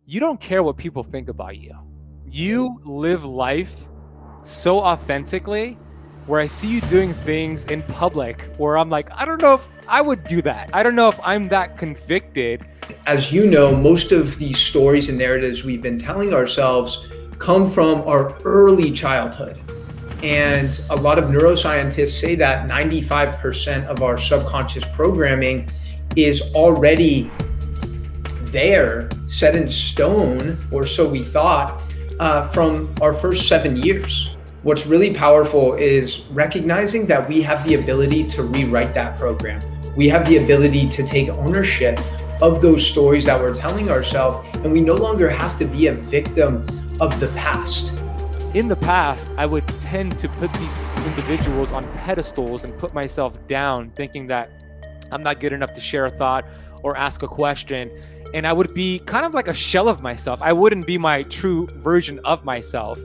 you don't care what people think about you. You live life so authentically where I see you doing things in public where I'm like, I don't know if I would do that. I don't know if I'm that convicted. As you know, most of these stories and narratives we've been telling ourselves come from our early childhood. And a lot of neuroscientists say that 95% of our subconscious programming is already there, set in stone, or so we thought, from our first 7 years. What's really powerful is recognizing that we have the ability to rewrite that program. We have the ability to take ownership of those stories that we're telling ourselves, and we no longer have to be a victim of the past. In the past, I would tend to put these individuals on pedestals and put myself down, thinking that I'm not good enough to share a thought or ask a question. And I would be kind of like a shell of myself. I wouldn't be my true version of myself.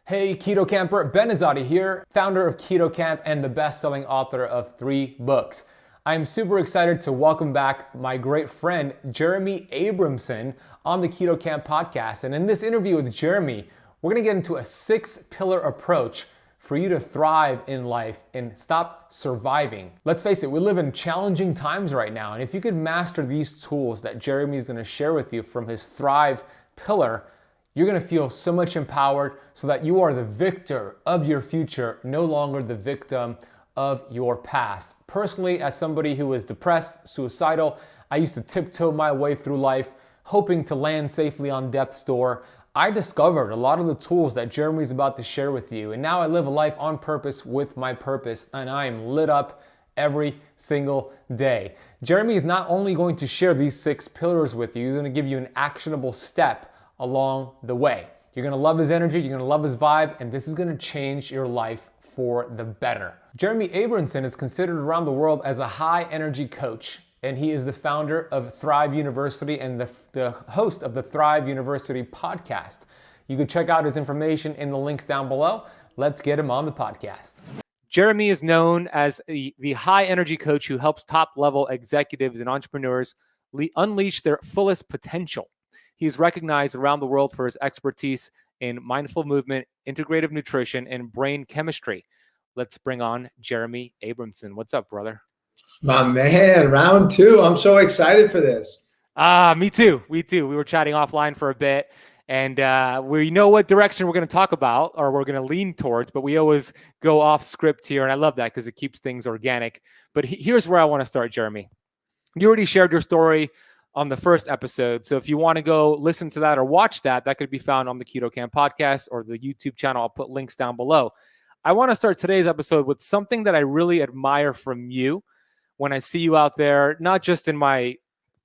Hey Keto Camper, Ben Azadi here, founder of Keto Kamp and the best-selling author of 3 books. I'm super excited to welcome back my great friend Jeremy Abramson on the Keto Kamp Podcast. And in this interview with Jeremy, we're gonna get into a 6-pillar approach for you to thrive in life and stop surviving. Let's face it, we live in challenging times right now. And if you could master these tools that Jeremy is gonna share with you from his Thrive pillar, you're gonna feel so much empowered so that you are the victor of your future, no longer the victim of your past. Personally, as somebody who is depressed, suicidal, I used to tiptoe my way through life, hoping to land safely on death's door. I discovered a lot of the tools that Jeremy's about to share with you, and now I live a life on purpose with my purpose, and I am lit up every single day. Jeremy is not only going to share these 6 pillars with you, he's gonna give you an actionable step along the way. You're gonna love his energy, you're gonna love his vibe, and this is gonna change your life for the better. Jeremy Abramson is considered around the world as a high energy coach, and he is the founder of Thrive University and the host of the Thrive University podcast. You can check out his information in the links down below. Let's get him on the podcast. Jeremy is known as the high energy coach who helps top level executives and entrepreneurs unleash their fullest potential. He's recognized around the world for his expertise in mindful movement, integrative nutrition, and brain chemistry. Let's bring on Jeremy Abramson. What's up, brother? My man, round 2. I'm so excited for this. Me too. We were chatting offline for a bit, and we know what direction we're going to talk about or we're going to lean towards, but we always go off script here, and I love that because it keeps things organic. But here's where I want to start, Jeremy. You already shared your story on the first episode, so if you want to go listen to that or watch that, that could be found on the Keto Kamp Podcast or the YouTube channel. I'll put links down below. I want to start today's episode with something that I really admire from you when I see you out there, not just in my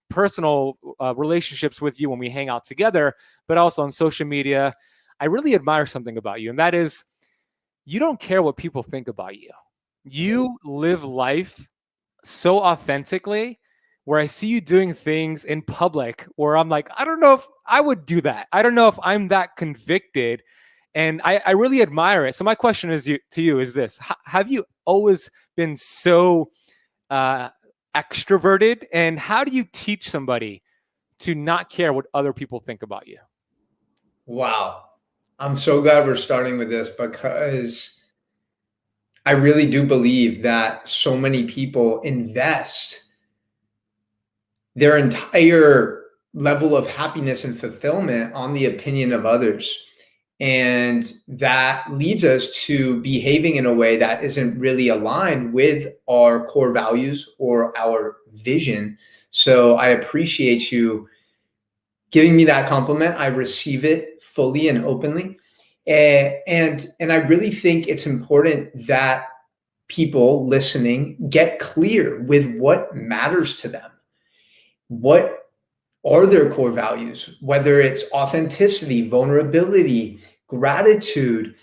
personal relationships with you when we hang out together, but also on social media. I really admire something about you, and that is you don't care what people think about you. You live life so authentically where I see you doing things in public where I'm like, I don't know if I would do that. I don't know if I'm that convicted. And I really admire it. So my question to you is this. Have you always been so extroverted? And how do you teach somebody to not care what other people think about you? Wow. I'm so glad we're starting with this because I really do believe that so many people invest their entire level of happiness and fulfillment on the opinion of others. And that leads us to behaving in a way that isn't really aligned with our core values or our vision. So I appreciate you giving me that compliment. I receive it fully and openly. And I really think it's important that people listening get clear with what matters to them. What are their core values, whether it's authenticity, vulnerability, gratitude,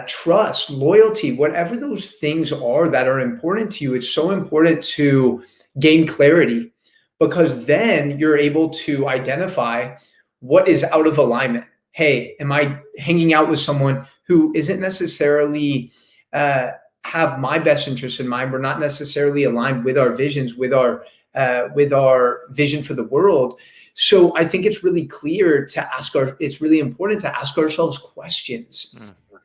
trust, loyalty, whatever those things are that are important to you. It's so important to gain clarity because then you're able to identify what is out of alignment. Hey, am I hanging out with someone who isn't necessarily have my best interests in mind. We're not necessarily aligned with our visions, with our vision for the world. So I think it's really it's really important to ask ourselves questions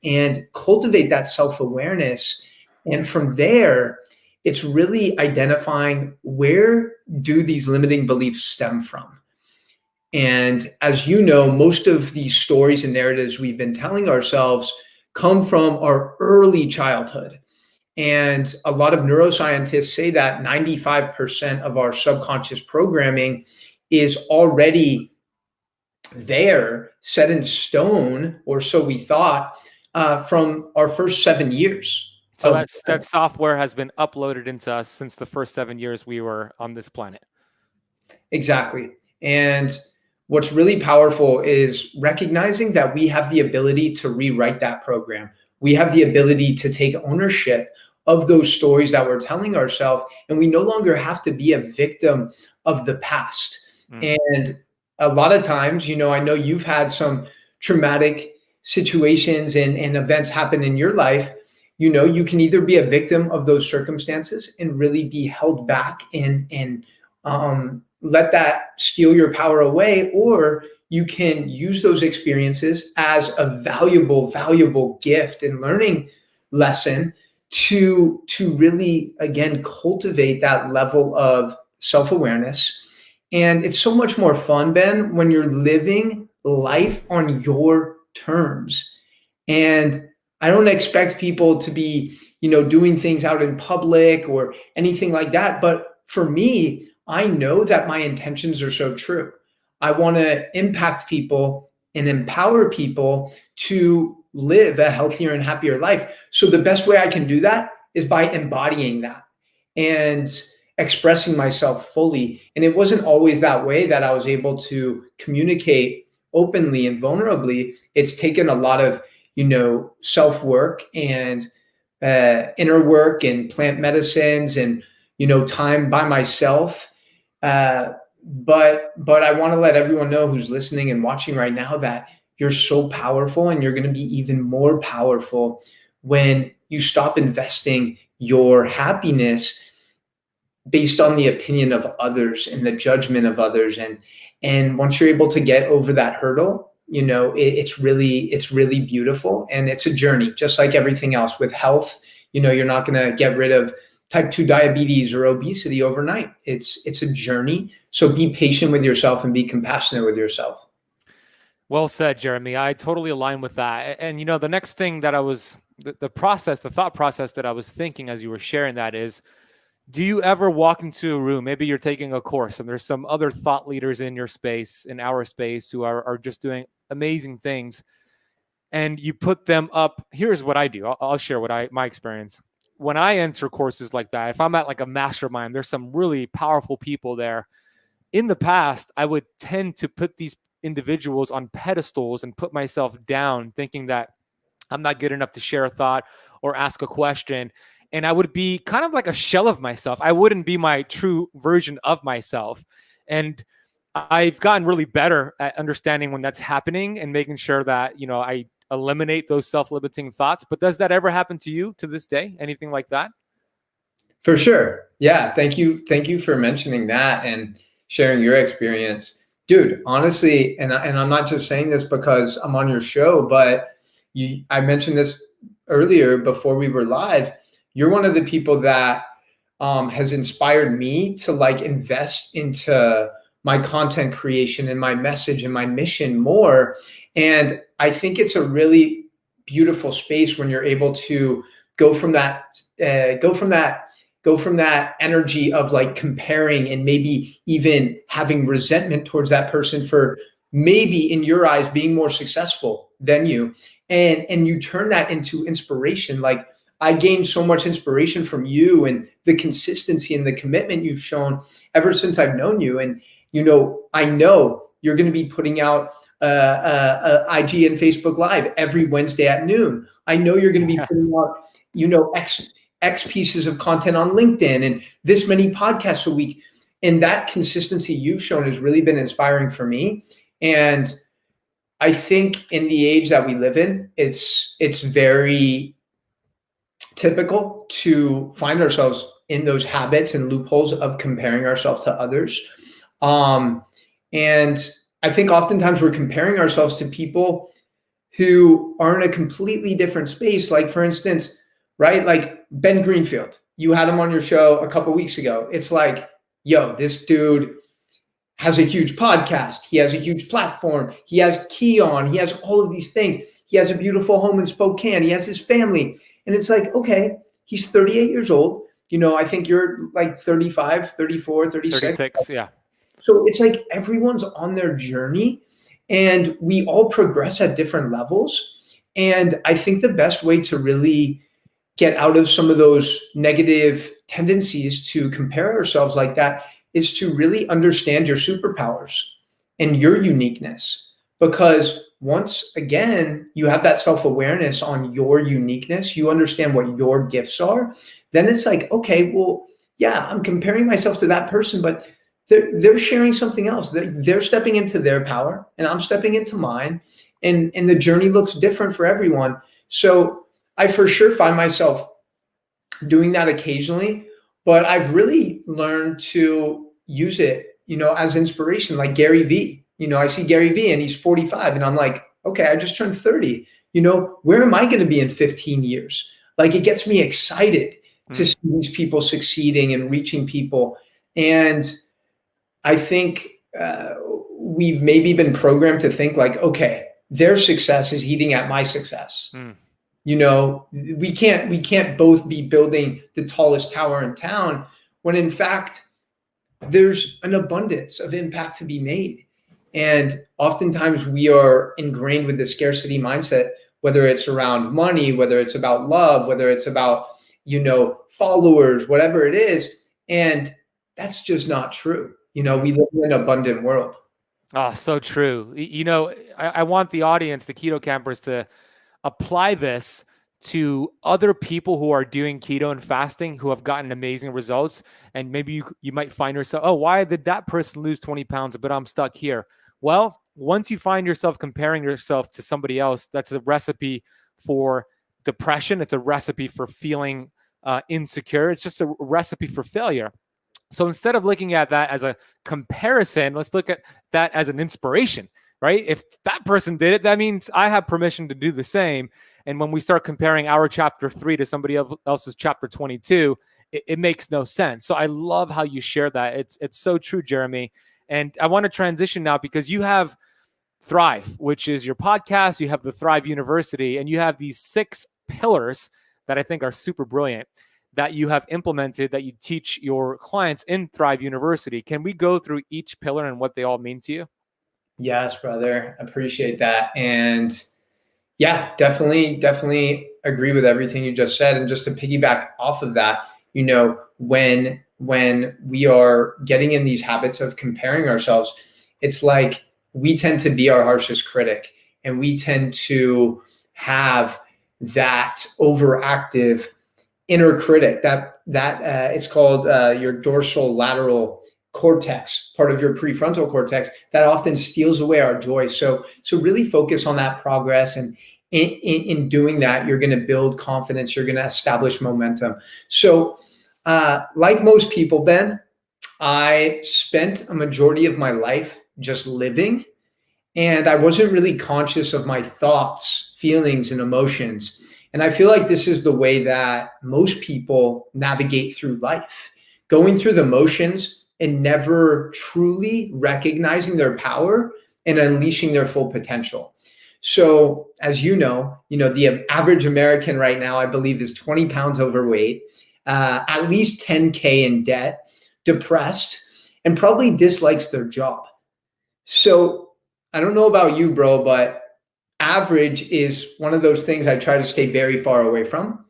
and cultivate that self-awareness. And from there, it's really identifying, where do these limiting beliefs stem from? And as you know, most of these stories and narratives we've been telling ourselves come from our early childhood. And a lot of neuroscientists say that 95% of our subconscious programming is already there, set in stone, or so we thought, from our first 7 years. So that software has been uploaded into us since the first 7 years we were on this planet. Exactly. And what's really powerful is recognizing that we have the ability to rewrite that program. We have the ability to take ownership of those stories that we're telling ourselves, and we no longer have to be a victim of the past. And a lot of times, I know you've had some traumatic situations and events happen in your life. You can either be a victim of those circumstances and really be held back and let that steal your power away, or you can use those experiences as a valuable gift and learning lesson to really, again, cultivate that level of self-awareness. And it's so much more fun, Ben, when you're living life on your terms. And I don't expect people to be, doing things out in public or anything like that. But for me, I know that my intentions are so true. I want to impact people and empower people to live a healthier and happier life. So the best way I can do that is by embodying that and expressing myself fully. And it wasn't always that way that I was able to communicate openly and vulnerably. It's taken a lot of, self-work and inner work and plant medicines and, time by myself. But I want to let everyone know who's listening and watching right now that you're so powerful, and you're going to be even more powerful when you stop investing your happiness based on the opinion of others and the judgment of others. And once you're able to get over that hurdle, it's really beautiful. And it's a journey, just like everything else with health. You're not going to get rid of type 2 diabetes or obesity overnight. It's a journey. So be patient with yourself and be compassionate with yourself. Well said, Jeremy. I totally align with that. And, the next thing that the thought process that I was thinking as you were sharing that is, do you ever walk into a room, maybe you're taking a course and there's some other thought leaders in your space, in our space, who are just doing amazing things, and you put them up? Here's what I do. I'll share my experience. When I enter courses like that, if I'm at like a mastermind, there's some really powerful people there. In the past, I would tend to put these individuals on pedestals and put myself down, thinking that I'm not good enough to share a thought or ask a question. And I would be kind of like a shell of myself. I wouldn't be my true version of myself. And I've gotten really better at understanding when that's happening and making sure that, I eliminate those self-limiting thoughts. But does that ever happen to you to this day? Anything like that? For sure. Yeah. Thank you. Thank you for mentioning that and sharing your experience. Dude, honestly, and I'm not just saying this because I'm on your show, but I mentioned this earlier before we were live. You're one of the people that has inspired me to invest into my content creation and my message and my mission more. And I think it's a really beautiful space when you're able to go from that energy of comparing and maybe even having resentment towards that person for maybe in your eyes being more successful than you. And you turn that into inspiration. I gained so much inspiration from you and the consistency and the commitment you've shown ever since I've known you. And, I know you're going to be putting out IG and Facebook Live every Wednesday at noon. I know you're going to be putting out, X pieces of content on LinkedIn and this many podcasts a week. And that consistency you've shown has really been inspiring for me. And I think in the age that we live in, it's very typical to find ourselves in those habits and loopholes of comparing ourselves to others. And I think oftentimes we're comparing ourselves to people who are in a completely different space. Like, for instance, right? Like Ben Greenfield, you had him on your show a couple of weeks ago. It's like, yo, this dude has a huge podcast. He has a huge platform. He has Keon. He has all of these things. He has a beautiful home in Spokane. He has his family. And it's like, okay, he's 38 years old. I think you're like 35, 34, 36. 36, yeah. So it's like everyone's on their journey and we all progress at different levels. And I think the best way to really get out of some of those negative tendencies to compare ourselves like that is to really understand your superpowers and your uniqueness. Because once again, you have that self-awareness on your uniqueness, you understand what your gifts are, then it's like, okay, well, yeah, I'm comparing myself to that person, but they're sharing something else. They're stepping into their power and I'm stepping into mine. And the journey looks different for everyone. So I for sure find myself doing that occasionally, but I've really learned to use it, as inspiration, like Gary Vee. I see Gary Vee and he's 45 and I'm like, okay, I just turned 30. Where am I going to be in 15 years? Like, it gets me excited to see these people succeeding and reaching people. And I think we've maybe been programmed to think like, okay, their success is eating at my success. We can't both be building the tallest tower in town when in fact there's an abundance of impact to be made. And oftentimes we are ingrained with the scarcity mindset, whether it's around money, whether it's about love, whether it's about, followers, whatever it is. And that's just not true. We live in an abundant world. Oh, so true. I want the audience, the keto campers, to apply this to other people who are doing keto and fasting who have gotten amazing results. And maybe you might find yourself, oh, why did that person lose 20 pounds, but I'm stuck here? Well, once you find yourself comparing yourself to somebody else, that's a recipe for depression. It's a recipe for feeling insecure. It's just a recipe for failure. So instead of looking at that as a comparison, let's look at that as an inspiration, right? If that person did it, that means I have permission to do the same. And when we start comparing our chapter 3 to somebody else's chapter 22, it makes no sense. So I love how you share that. It's so true, Jeremy. And I want to transition now because you have Thrive, which is your podcast. You have the Thrive University, and you have these 6 pillars that I think are super brilliant that you have implemented that you teach your clients in Thrive University. Can we go through each pillar and what they all mean to you? Yes, brother. Appreciate that. And yeah, definitely agree with everything you just said. And just to piggyback off of that, when we are getting in these habits of comparing ourselves, it's like we tend to be our harshest critic and we tend to have that overactive inner critic that it's called your dorsal lateral cortex, part of your prefrontal cortex, that often steals away our joy. So really focus on that progress. And in doing that, you're going to build confidence. You're going to establish momentum. So like most people, Ben, I spent a majority of my life just living, and I wasn't really conscious of my thoughts, feelings, and emotions. And I feel like this is the way that most people navigate through life, going through the motions and never truly recognizing their power and unleashing their full potential. So as you know, the average American right now, I believe, is 20 pounds overweight, at least 10K in debt, depressed, and probably dislikes their job. So I don't know about you, bro, but average is one of those things I try to stay very far away from.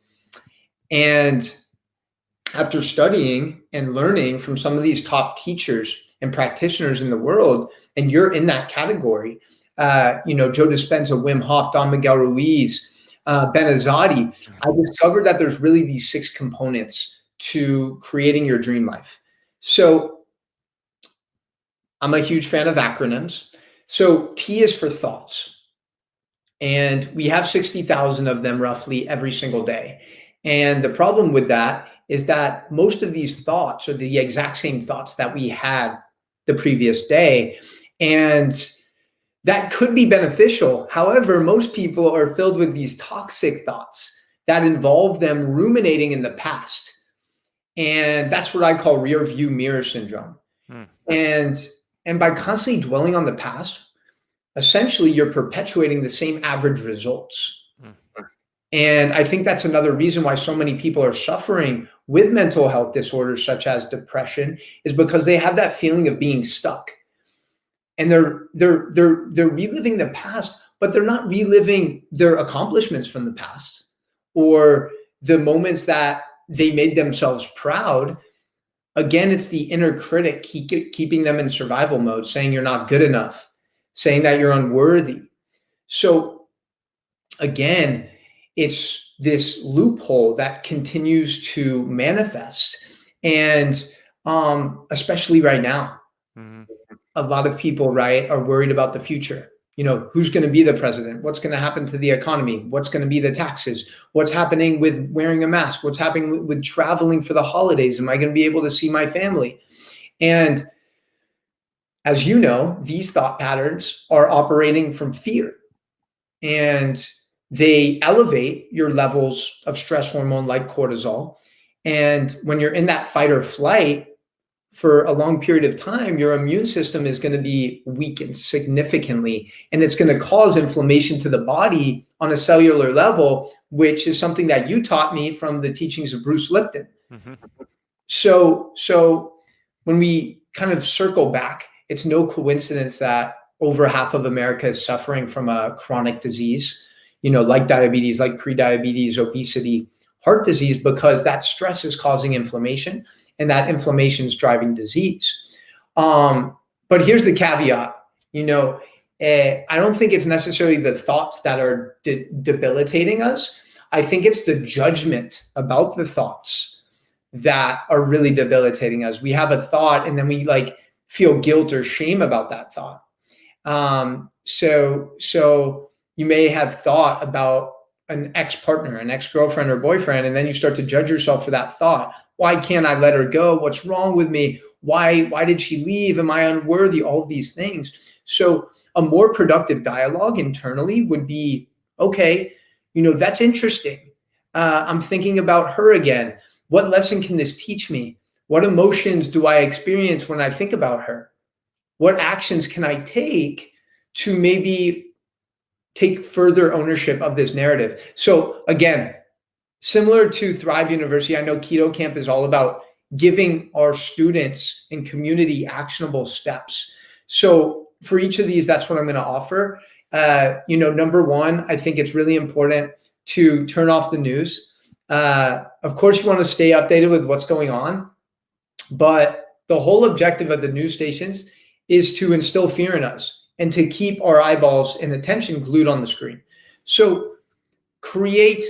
And after studying and learning from some of these top teachers and practitioners in the world, and you're in that category, Joe Dispenza, Wim Hof, Don Miguel Ruiz, Ben Azadi, I discovered that there's really these 6 components to creating your dream life. So I'm a huge fan of acronyms. So T is for thoughts. And we have 60,000 of them roughly every single day. And the problem with that is that most of these thoughts are the exact same thoughts that we had the previous day. And that could be beneficial. However, most people are filled with these toxic thoughts that involve them ruminating in the past. And that's what I call rear view mirror syndrome. And by constantly dwelling on the past, essentially you're perpetuating the same average results. And I think that's another reason why so many people are suffering with mental health disorders such as depression, is because they have that feeling of being stuck. And they're reliving the past, but they're not reliving their accomplishments from the past or the moments that they made themselves proud. Again, it's the inner critic keeping them in survival mode, saying you're not good enough, saying that you're unworthy. So again, it's this loophole that continues to manifest. And especially right now, a lot of people, right, are worried about the future. You know, who's going to be the president? What's going to happen to the economy? What's going to be the taxes? What's happening with wearing a mask? What's happening with traveling for the holidays? Am I going to be able to see my family? And as you know, these thought patterns are operating from fear, and they elevate your levels of stress hormone like cortisol. And when you're in that fight or flight for a long period of time, your immune system is going to be weakened significantly, and it's going to cause inflammation to the body on a cellular level, which is something that you taught me from the teachings of Bruce Lipton. So when we kind of circle back, it's no coincidence that over half of America is suffering from a chronic disease, you know, like diabetes, like prediabetes, obesity, heart disease, because that stress is causing inflammation, and that inflammation is driving disease. But here's the caveat, you know, I don't think it's necessarily the thoughts that are debilitating us. I think it's the judgment about the thoughts that are really debilitating us. We have a thought and then we like feel guilt or shame about that thought. So you may have thought about an ex-partner, an ex-girlfriend or boyfriend, and then you start to judge yourself for that thought. Why can't I let her go? What's wrong with me? Why did she leave? Am I unworthy? All of these things. So a more productive dialogue internally would be, okay, you know, that's interesting. I'm thinking about her again. What lesson can this teach me? What emotions do I experience when I think about her? What actions can I take to maybe take further ownership of this narrative? So again, similar to Thrive University, I know Keto Kamp is all about giving our students and community actionable steps. So for each of these, that's what I'm going to offer. You know, number one, I think it's really important to turn off the news. Of course, you want to stay updated with what's going on, but the whole objective of the news stations is to instill fear in us and to keep our eyeballs and attention glued on the screen. So create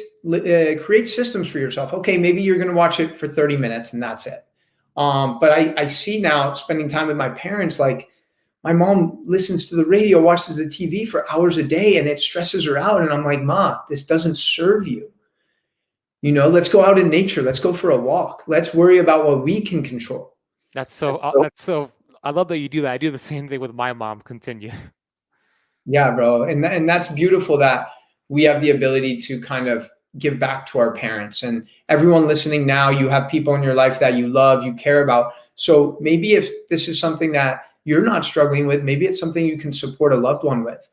systems for yourself. Okay, maybe you're going to watch it for 30 minutes and that's it. But I see now, spending time with my parents, like my mom listens to the radio, watches the TV for hours a day, and it stresses her out. And I'm like, Ma, this doesn't serve you. You know, let's go out in nature. Let's go for a walk. Let's worry about what we can control. That's so, I love that you do that. I do the same thing with my mom. Continue. Yeah, bro. And that's beautiful that we have the ability to kind of give back to our parents. And everyone listening now, you have people in your life that you love, you care about. So maybe if this is something that you're not struggling with, maybe it's something you can support a loved one with.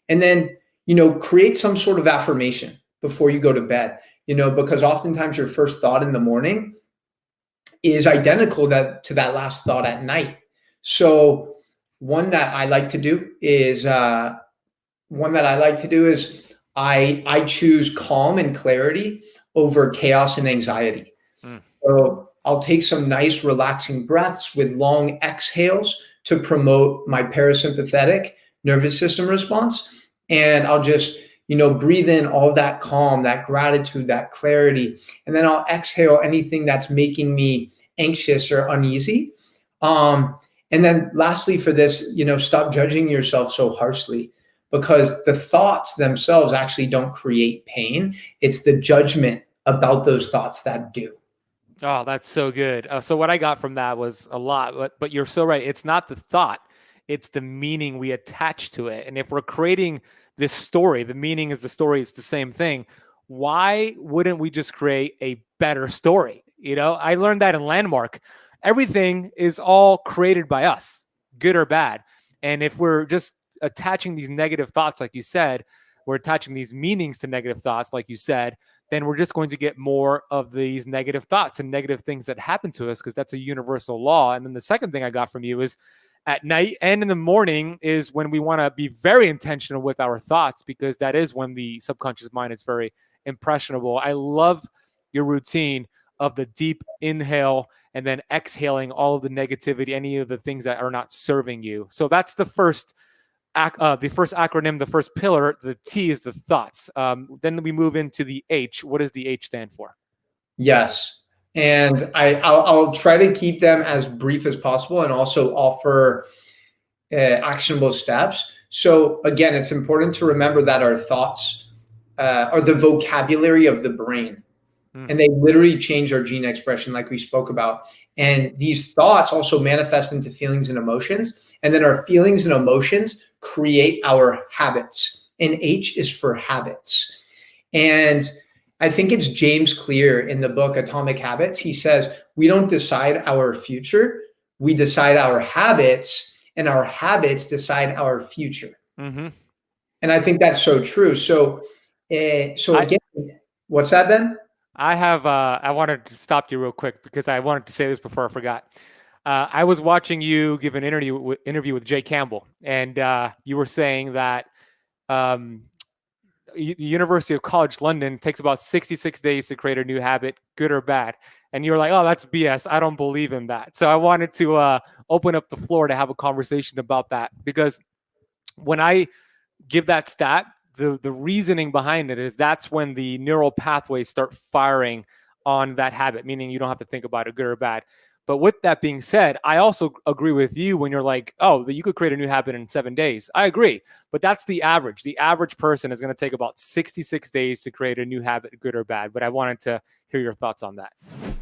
And then, you know, create some sort of affirmation before you go to bed, you know, because oftentimes your first thought in the morning is identical to that last thought at night. So one that I like to do is I choose calm and clarity over chaos and anxiety. So I'll take some nice relaxing breaths with long exhales to promote my parasympathetic nervous system response. And I'll just, you know, breathe in all that calm, that gratitude, that clarity. And then I'll exhale anything that's making me anxious or uneasy. And then lastly for this, you know, stop judging yourself so harshly, because the thoughts themselves actually don't create pain. It's the judgment about those thoughts that do. Oh, that's so good. So what I got from that was a lot, but you're so right. It's not the thought, it's the meaning we attach to it. And if we're creating this story, the meaning is the story, it's the same thing. Why wouldn't we just create a better story? I learned that in Landmark. Everything is all created by us, good or bad. And if we're just attaching these negative thoughts, like you said, we're attaching these meanings to negative thoughts, like you said, then we're just going to get more of these negative thoughts and negative things that happen to us, because that's a universal law. And then the second thing I got from you is at night and in the morning is when we want to be very intentional with our thoughts, because that is when the subconscious mind is very impressionable. I love your routine of the deep inhale and then exhaling all of the negativity, any of the things that are not serving you. So that's the first acronym, the first pillar. The T is the thoughts. Then we move into the H. What does the H stand for? Yes. And I'll try to keep them as brief as possible and also offer actionable steps. So again, it's important to remember that our thoughts are the vocabulary of the brain. And they literally change our gene expression, like we spoke about. And these thoughts also manifest into feelings and emotions. And then our feelings and emotions create our habits. And H is for habits. And I think it's James Clear in the book Atomic Habits. He says, we don't decide our future, we decide our habits, and our habits decide our future. And I think that's so true. So again, what's that, Ben? I wanted to stop you real quick because I wanted to say this before I forgot. I was watching you give an interview with Jay Campbell, and you were saying that the University of College London takes about 66 days to create a new habit, good or bad. And you were like, oh, that's BS. I don't believe in that. So I wanted to open up the floor to have a conversation about that, because when I give that stat, the reasoning behind it is that's when the neural pathways start firing on that habit, meaning you don't have to think about it, good or bad. But with that being said, I also agree with you when you're like, oh, that you could create a new habit in 7 days. I agree. But that's the average. The average person is going to take about 66 days to create a new habit, good or bad. But I wanted to hear your thoughts on that. I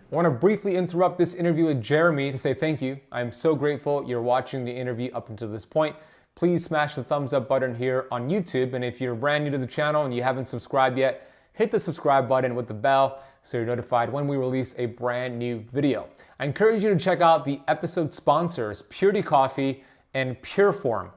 want to briefly interrupt this interview with Jeremy to say thank you. I'm so grateful you're watching the interview up until this point. Please smash the thumbs up button here on YouTube. And if you're brand new to the channel and you haven't subscribed yet, hit the subscribe button with the bell so you're notified when we release a brand new video. I encourage you to check out the episode sponsors, Purity Coffee and Pureform.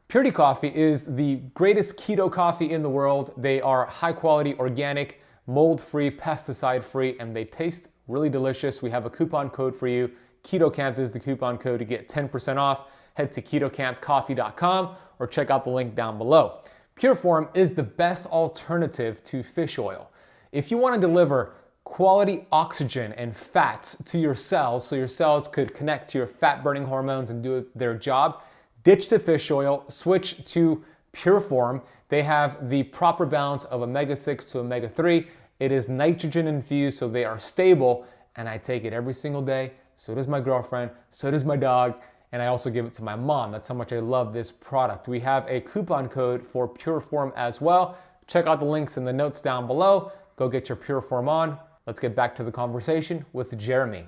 Purity Coffee is the greatest keto coffee in the world. They are high quality, organic, mold-free, pesticide-free, and they taste really delicious. We have a coupon code for you. Keto Kamp is the coupon code to get 10% off. Head to ketokampcoffee.com or check out the link down below. Pureform is the best alternative to fish oil. If you want to deliver quality oxygen and fats to your cells so your cells could connect to your fat-burning hormones and do their job, ditch the fish oil, switch to Pureform. They have the proper balance of omega-6 to omega-3. It is nitrogen infused, so they are stable, and I take it every single day. So does my girlfriend, so does my dog, and I also give it to my mom. That's how much I love this product. We have a coupon code for Pureform as well. Check out the links in the notes down below. Go get your Pureform on. Let's get back to the conversation with Jeremy.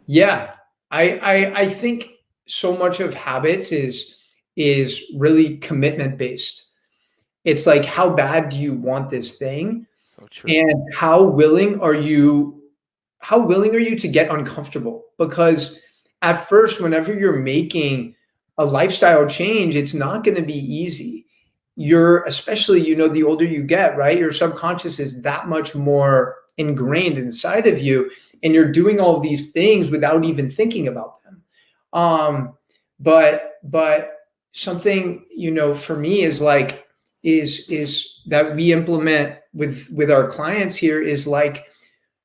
Yeah, I think so much of habits is really commitment based. It's like, how bad do you want this thing? So true. And how willing are you to get uncomfortable? Because at first, whenever you're making a lifestyle change, it's not going to be easy. Especially, the older you get, right? Your subconscious is that much more ingrained inside of you, and you're doing all these things without even thinking about them. But something, for me is that we implement with our clients here is like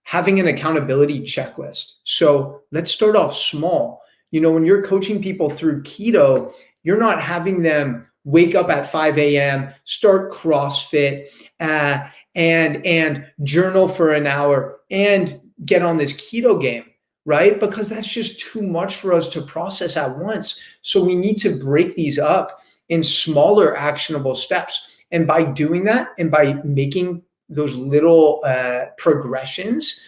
having an accountability checklist. So let's start off small. When you're coaching people through keto, you're not having them wake up at 5 a.m., start CrossFit, and journal for an hour and get on this keto game, right? Because that's just too much for us to process at once. So we need to break these up in smaller actionable steps. And by doing that, and by making those little progressions,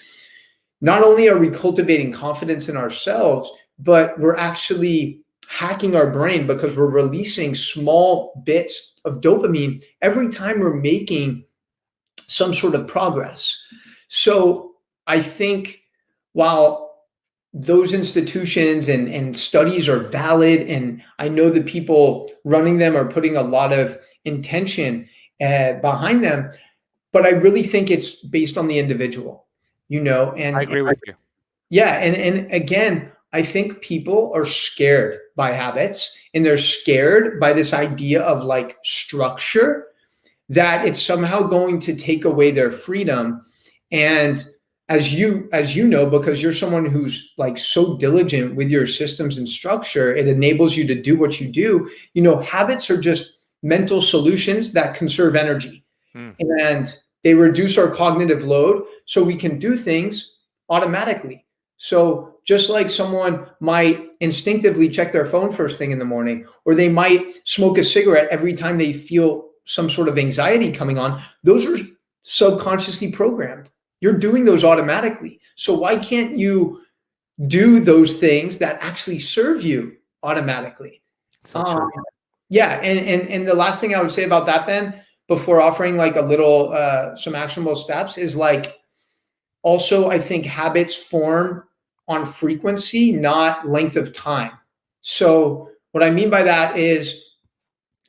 not only are we cultivating confidence in ourselves, but we're actually hacking our brain because we're releasing small bits of dopamine every time we're making some sort of progress. So I think while those institutions and studies are valid, and I know the people running them are putting a lot of intention behind them, but I really think it's based on the individual, and I agree with you. Yeah. And again, I think people are scared by habits, and they're scared by this idea of like structure, that it's somehow going to take away their freedom. And as you know, because you're someone who's like so diligent with your systems and structure, it enables you to do what you do. Habits are just mental solutions that conserve energy, and they reduce our cognitive load so we can do things automatically. So just like someone might instinctively check their phone first thing in the morning, or they might smoke a cigarette every time they feel some sort of anxiety coming on, those are subconsciously programmed. You're doing those automatically. So why can't you do those things that actually serve you automatically? So true. Yeah. And the last thing I would say about that, Ben, before offering like a little, some actionable steps, is like, also, I think habits form on frequency, not length of time. So what I mean by that is,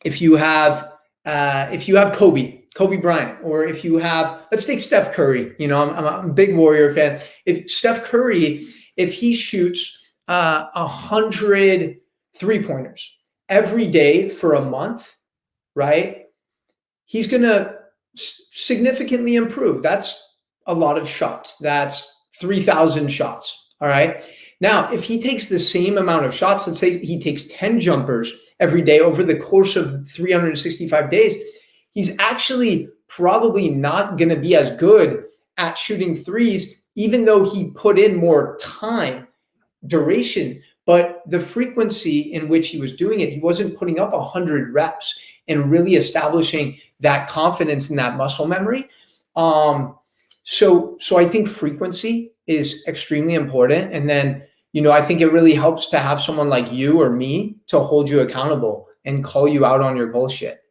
if you have Kobe Bryant, or if you have, let's take Steph Curry. I'm a big Warrior fan. If Steph Curry, if he shoots 100 3-pointers every day for a month, right? He's going to significantly improve. That's a lot of shots. That's 3,000 shots. All right. Now, if he takes the same amount of shots, let's say he takes 10 jumpers every day over the course of 365 days, he's actually probably not going to be as good at shooting threes, even though he put in more time, duration. But the frequency in which he was doing it, he wasn't putting up 100 reps and really establishing that confidence in that muscle memory. So I think frequency is extremely important. And then, I think it really helps to have someone like you or me to hold you accountable and call you out on your bullshit.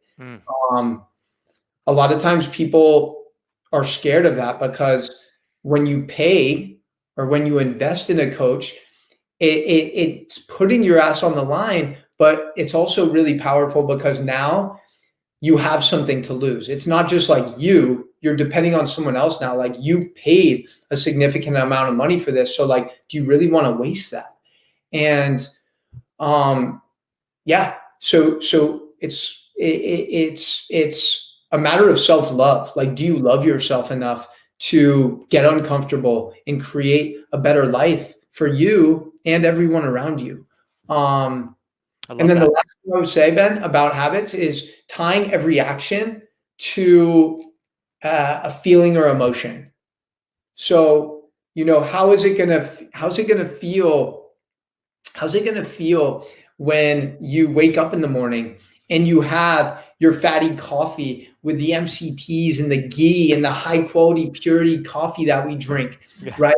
A lot of times people are scared of that, because when you pay or when you invest in a coach, it's putting your ass on the line, but it's also really powerful because now you have something to lose. It's not just like you're depending on someone else now. Like, you paid a significant amount of money for this. So like, do you really want to waste that? And yeah, so it's a matter of self-love. Like, do you love yourself enough to get uncomfortable and create a better life for you and everyone around you? And then the last thing I would say, Ben, about habits is tying every action to a feeling or emotion. So, how's it gonna feel when you wake up in the morning and you have your fatty coffee with the MCTs and the ghee and the high quality purity coffee that we drink, right?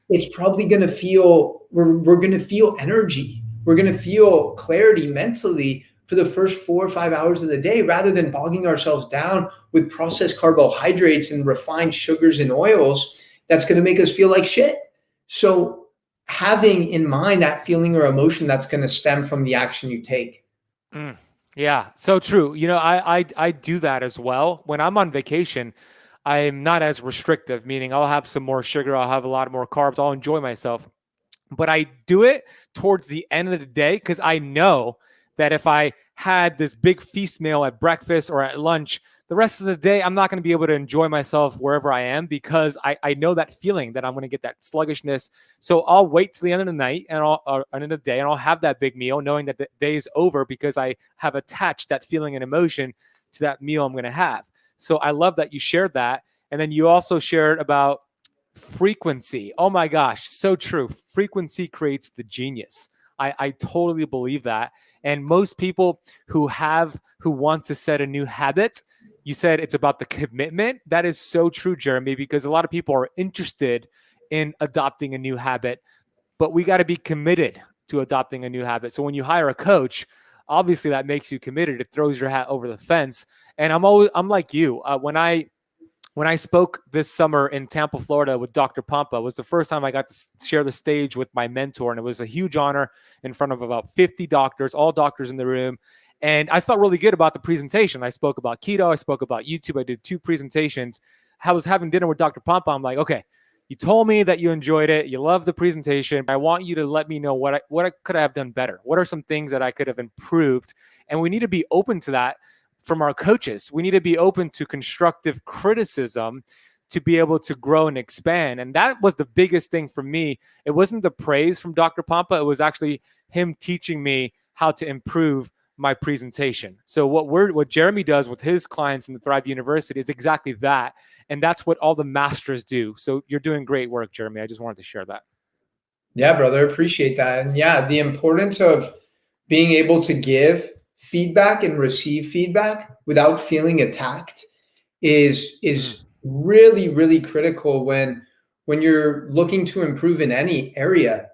It's probably going to feel, we're going to feel energy. We're going to feel clarity mentally for the first 4 or 5 hours of the day, rather than bogging ourselves down with processed carbohydrates and refined sugars and oils. That's going to make us feel like shit. So having in mind that feeling or emotion that's going to stem from the action you take. Yeah, so true. I do that as well. When I'm on vacation, I'm not as restrictive, meaning I'll have some more sugar, I'll have a lot more carbs, I'll enjoy myself. But I do it towards the end of the day, because I know that if I had this big feast meal at breakfast or at lunch, the rest of the day, I'm not going to be able to enjoy myself wherever I am, because I know that feeling that I'm going to get that sluggishness. So I'll wait till the end of the night and end of the day, and I'll have that big meal, knowing that the day is over, because I have attached that feeling and emotion to that meal I'm going to have. So I love that you shared that. And then you also shared about frequency. Oh my gosh, so true. Frequency creates the genius. I totally believe that. And most people who want to set a new habit, you said it's about the commitment. That is so true, Jeremy, because a lot of people are interested in adopting a new habit, but we got to be committed to adopting a new habit. So when you hire a coach, obviously that makes you committed. It throws your hat over the fence. And I'm like you. When I spoke this summer in Tampa, Florida with Dr. Pompa, it was the first time I got to share the stage with my mentor. And it was a huge honor in front of about 50 doctors, all doctors in the room. And I felt really good about the presentation. I spoke about keto. I spoke about YouTube. I did 2 presentations. I was having dinner with Dr. Pompa. I'm like, okay, you told me that you enjoyed it. You loved the presentation. I want you to let me know what I could have done better. What are some things that I could have improved? And we need to be open to that from our coaches. We need to be open to constructive criticism to be able to grow and expand. And that was the biggest thing for me. It wasn't the praise from Dr. Pompa. It was actually him teaching me how to improve my presentation. So what Jeremy does with his clients in the Thrive University is exactly that. And that's what all the masters do. So you're doing great work, Jeremy. I just wanted to share that. Yeah, brother, appreciate that. And yeah, the importance of being able to give feedback and receive feedback without feeling attacked is really, really critical when you're looking to improve in any area.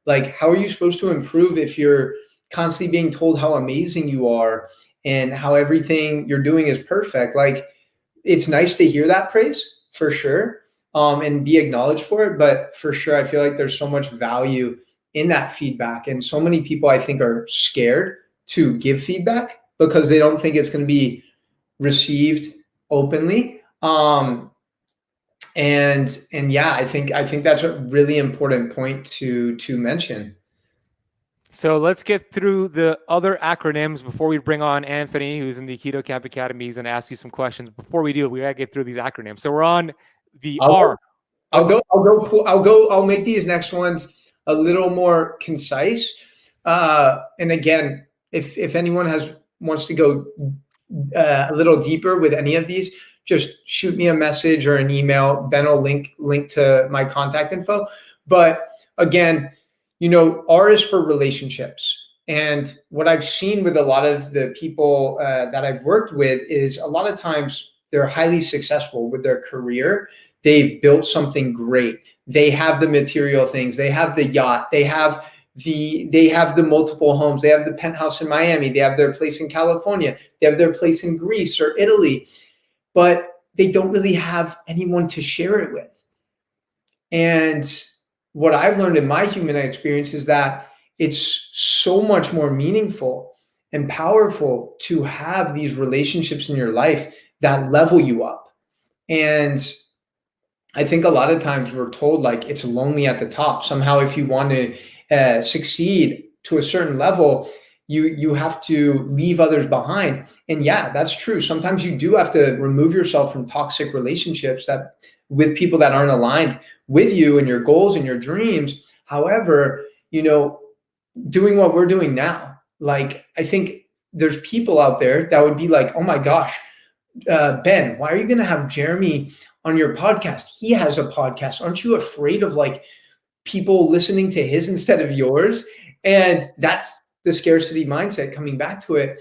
Like, how are you supposed to improve if you're constantly being told how amazing you are and how everything you're doing is perfect? Like, it's nice to hear that praise for sure, and be acknowledged for it. But for sure, I feel like there's so much value in that feedback. And so many people, I think, are scared to give feedback because they don't think it's going to be received openly. And yeah, I think that's a really important point to mention. So let's get through the other acronyms before we bring on Anthony, who's in the Keto Kamp Academy. He's going to ask you some questions. Before we do, we got to get through these acronyms. So we're on the R. I'll make these next ones a little more concise. And again, if anyone wants to go a little deeper with any of these, just shoot me a message or an email. Ben will link to my contact info. But again, R is for relationships. And what I've seen with a lot of the people that I've worked with is a lot of times they're highly successful with their career. They've built something great. They have the material things. They have the yacht. They have the multiple homes. They have the penthouse in Miami. They have their place in California. They have their place in Greece or Italy, but they don't really have anyone to share it with. And what I've learned in my human experience is that it's so much more meaningful and powerful to have these relationships in your life that level you up. And I think a lot of times we're told like it's lonely at the top. Somehow, if you want to succeed to a certain level, you have to leave others behind. And yeah, that's true. Sometimes you do have to remove yourself from toxic relationships with people that aren't aligned with you and your goals and your dreams. However, doing what we're doing now, like, I think there's people out there that would be like, oh my gosh, Ben, why are you going to have Jeremy on your podcast? He has a podcast. Aren't you afraid of like people listening to his instead of yours? And that's the scarcity mindset coming back to it.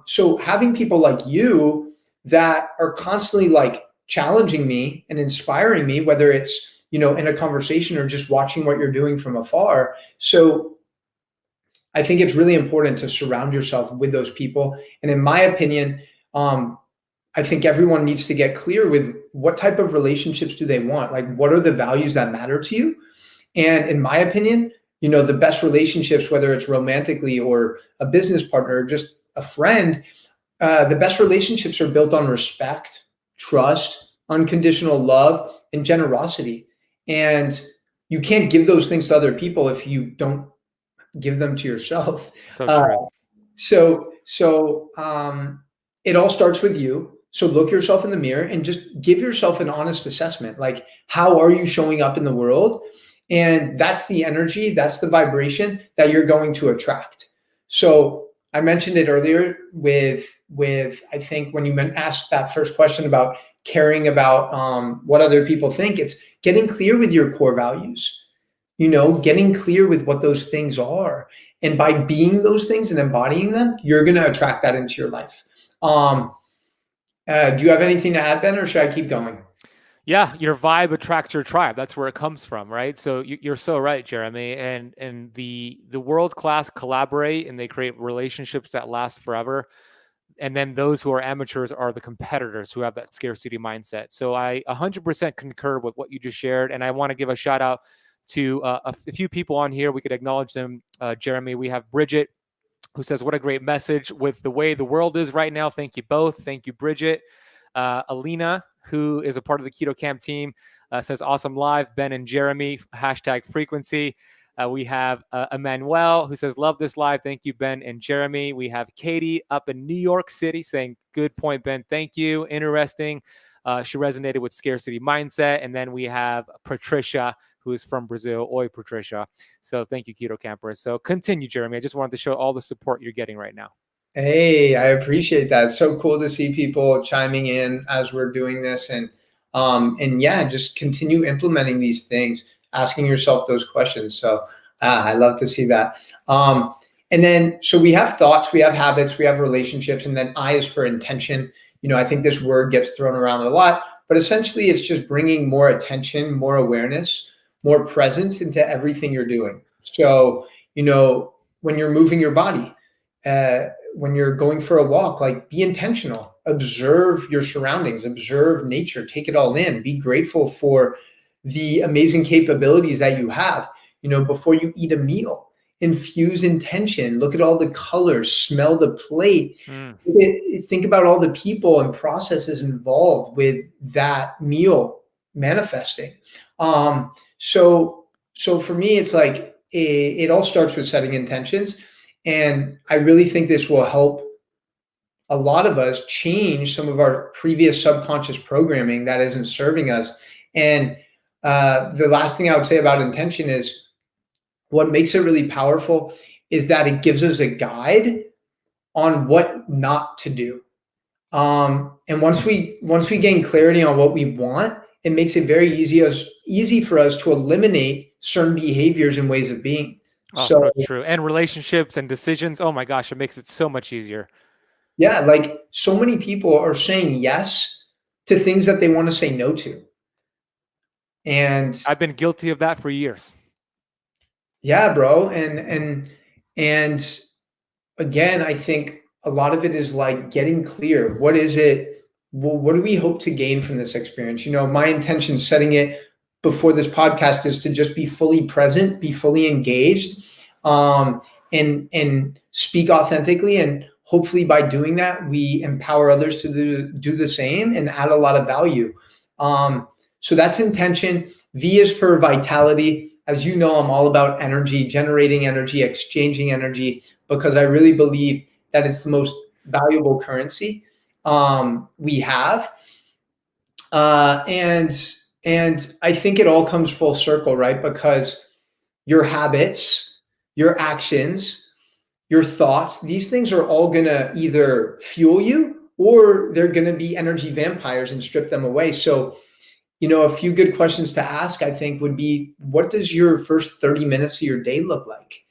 So having people like you that are constantly like challenging me and inspiring me, whether it's, in a conversation or just watching what you're doing from afar. So I think it's really important to surround yourself with those people. And in my opinion, I think everyone needs to get clear with what type of relationships do they want? Like, what are the values that matter to you? And in my opinion, the best relationships, whether it's romantically or a business partner, or just a friend, the best relationships are built on respect, trust, unconditional love, and generosity. And you can't give those things to other people if you don't give them to yourself. So true. So it all starts with you. So look yourself in the mirror and just give yourself an honest assessment. Like, how are you showing up in the world? And that's the energy, that's the vibration that you're going to attract. So I mentioned it earlier with I think when you asked that first question about caring about what other people think, it's getting clear with your core values, getting clear with what those things are. And by being those things and embodying them, you're going to attract that into your life. Do you have anything to add, Ben, or should I keep going? Yeah, your vibe attracts your tribe. That's where it comes from, right? So you're so right, Jeremy. And the world class collaborate and they create relationships that last forever. And then those who are amateurs are the competitors who have that scarcity mindset. So I 100% concur with what you just shared. And I want to give a shout out to a few people on here. We could acknowledge them, Jeremy. We have Bridget, who says, what a great message with the way the world is right now. Thank you both. Thank you, Bridget. Alina, who is a part of the Keto Kamp team, says, awesome live, Ben and Jeremy, #frequency. We have Emmanuel, who says, love this live. Thank you, Ben and Jeremy. We have Katie up in New York City saying, good point, Ben. Thank you. Interesting. She resonated with scarcity mindset. And then we have Patricia, who is from Brazil. Oi, Patricia. So thank you, Keto Campers. So continue, Jeremy. I just wanted to show all the support you're getting right now. Hey, I appreciate that. It's so cool to see people chiming in as we're doing this, and yeah, just continue implementing these things, asking yourself those questions. So I love to see that. And then, so we have thoughts, we have habits, we have relationships, and then I is for intention. I think this word gets thrown around a lot, but essentially it's just bringing more attention, more awareness, more presence into everything you're doing. So, when you're moving your body, when you're going for a walk, like be intentional, observe your surroundings, observe nature, take it all in, be grateful for the amazing capabilities that you have. Before you eat a meal, infuse intention, look at all the colors, smell the plate, think about all the people and processes involved with that meal manifesting. So for me, it's like, it all starts with setting intentions. And I really think this will help a lot of us change some of our previous subconscious programming that isn't serving us. And the last thing I would say about intention is what makes it really powerful is that it gives us a guide on what not to do. And once we gain clarity on what we want, it makes it very easy for us to eliminate certain behaviors and ways of being. Oh, so true. And relationships and decisions. Oh my gosh, it makes it so much easier. Yeah. Like so many people are saying yes to things that they want to say no to. And I've been guilty of that for years. Yeah, bro. And again, I think a lot of it is like getting clear. What is it? What do we hope to gain from this experience? My intention setting it before this podcast is to just be fully present, be fully engaged, and speak authentically. And hopefully by doing that, we empower others to do the same and add a lot of value. So that's intention. V is for vitality. As you know, I'm all about energy, generating energy, exchanging energy, because I really believe that it's the most valuable currency we have. And I think it all comes full circle, right? Because your habits, your actions, your thoughts, these things are all going to either fuel you or they're going to be energy vampires and strip them away. So, a few good questions to ask, I think, would be, what does your first 30 minutes of your day look like?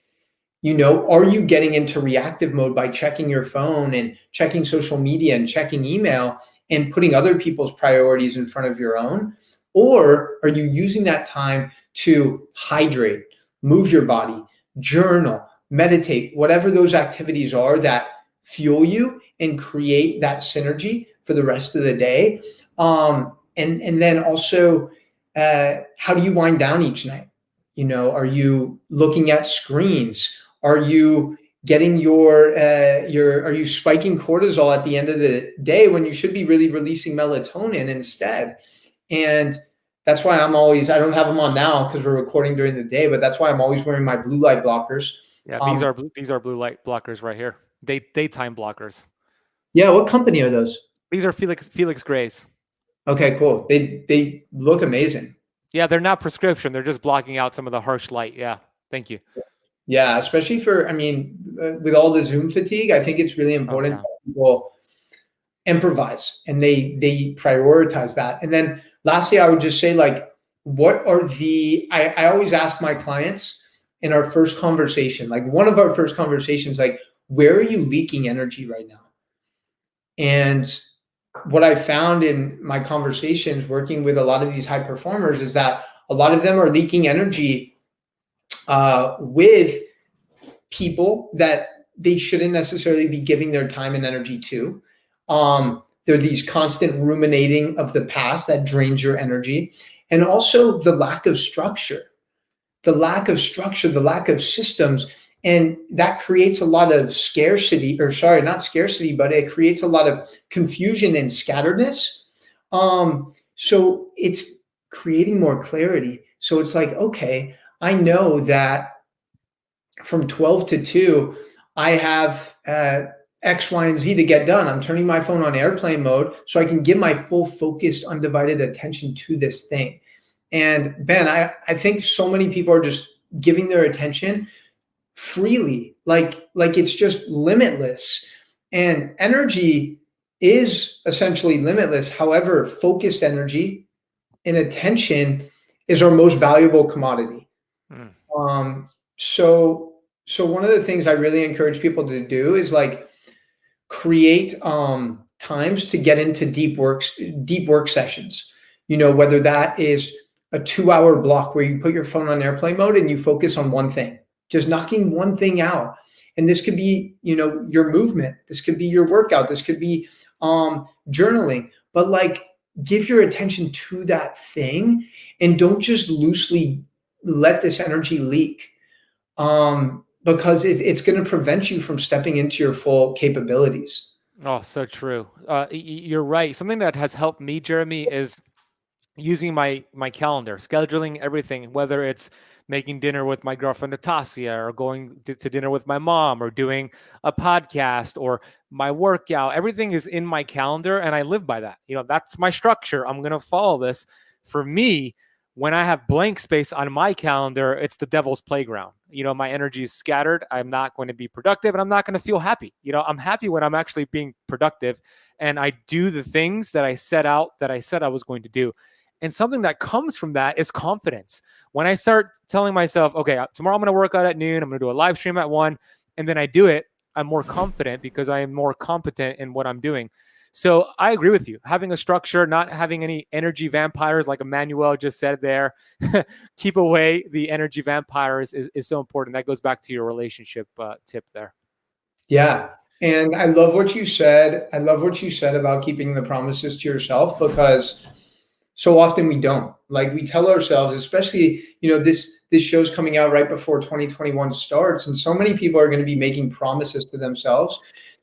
Are you getting into reactive mode by checking your phone and checking social media and checking email and putting other people's priorities in front of your own? Or are you using that time to hydrate, move your body, journal, meditate, whatever those activities are that fuel you and create that synergy for the rest of the day? And then also, how do you wind down each night? Are you looking at screens? Are you getting are you spiking cortisol at the end of the day when you should be really releasing melatonin instead? And that's why I don't have them on now because we're recording during the day, but that's why I'm always wearing my blue light blockers. Yeah, these are blue light blockers right here. Daytime blockers. Yeah, what company are those? These are Felix Grays. Okay, cool. They look amazing. Yeah, they're not prescription. They're just blocking out some of the harsh light. Yeah, thank you. Yeah, especially with all the Zoom fatigue, I think it's really important that people improvise and they prioritize that. And then lastly, I would just say, like, what are I always ask my clients in our first conversation, like one of our first conversations, like, where are you leaking energy right now? And what I found in my conversations working with a lot of these high performers is that a lot of them are leaking energy with people that they shouldn't necessarily be giving their time and energy to. There are these constant ruminating of the past that drains your energy. And also the lack of structure, the lack of systems. And that creates a lot of scarcity, or sorry, not scarcity, but it creates a lot of confusion and scatteredness. So it's creating more clarity. So it's like, okay, I know that from 12 to 2, I have X, Y, and Z to get done. I'm turning my phone on airplane mode so I can give my full focused, undivided attention to this thing. And Ben, I think so many people are just giving their attention freely, like it's just limitless. And energy is essentially limitless. However, focused energy and attention is our most valuable commodity. So one of the things I really encourage people to do is like create times to get into deep work sessions. You know, whether that is a 2-hour block where you put your phone on airplane mode and you focus on one thing, just knocking one thing out. And this could be, you know, your movement. This could be your workout. This could be journaling. But like, give your attention to that thing and don't just loosely let this energy leak, because it's going to prevent you from stepping into your full capabilities. Oh, so true. You're right. Something that has helped me, Jeremy, is using my calendar, scheduling everything, whether it's making dinner with my girlfriend Natasha, or going to dinner with my mom, or doing a podcast, or my workout. Everything is in my calendar, and I live by that. You know, that's my structure. I'm going to follow this. For me, when I have blank space on my calendar, it's the devil's playground. You know, my energy is scattered. I'm not going to be productive, and I'm not going to feel happy. You know, I'm happy when I'm actually being productive and I do the things that I set out, that I said I was going to do. And something that comes from that is confidence. When I start telling myself, okay, tomorrow I'm going to work out at noon, I'm going to do a live stream at 1, and then I do it, I'm more confident because I am more competent in what I'm doing. So I agree with you. Having a structure, not having any energy vampires, like Emmanuel just said there, keep away the energy vampires is so important. That goes back to your relationship tip there. Yeah. And I love what you said. I love what you said about keeping the promises to yourself, because so often we don't. Like, we tell ourselves, especially, you know, this show's coming out right before 2021 starts, and so many people are going to be making promises to themselves.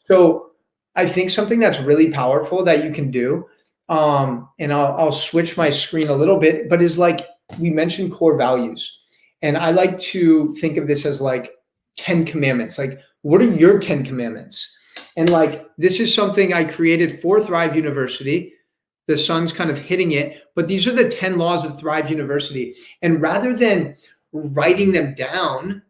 So I think something that's really powerful that you can do, and I'll switch my screen a little bit, but is like, we mentioned core values. And I like to think of this as like 10 commandments. Like, what are your 10 commandments? And like, this is something I created for Thrive University. The sun's kind of hitting it, but these are the 10 laws of Thrive University. And rather than writing them down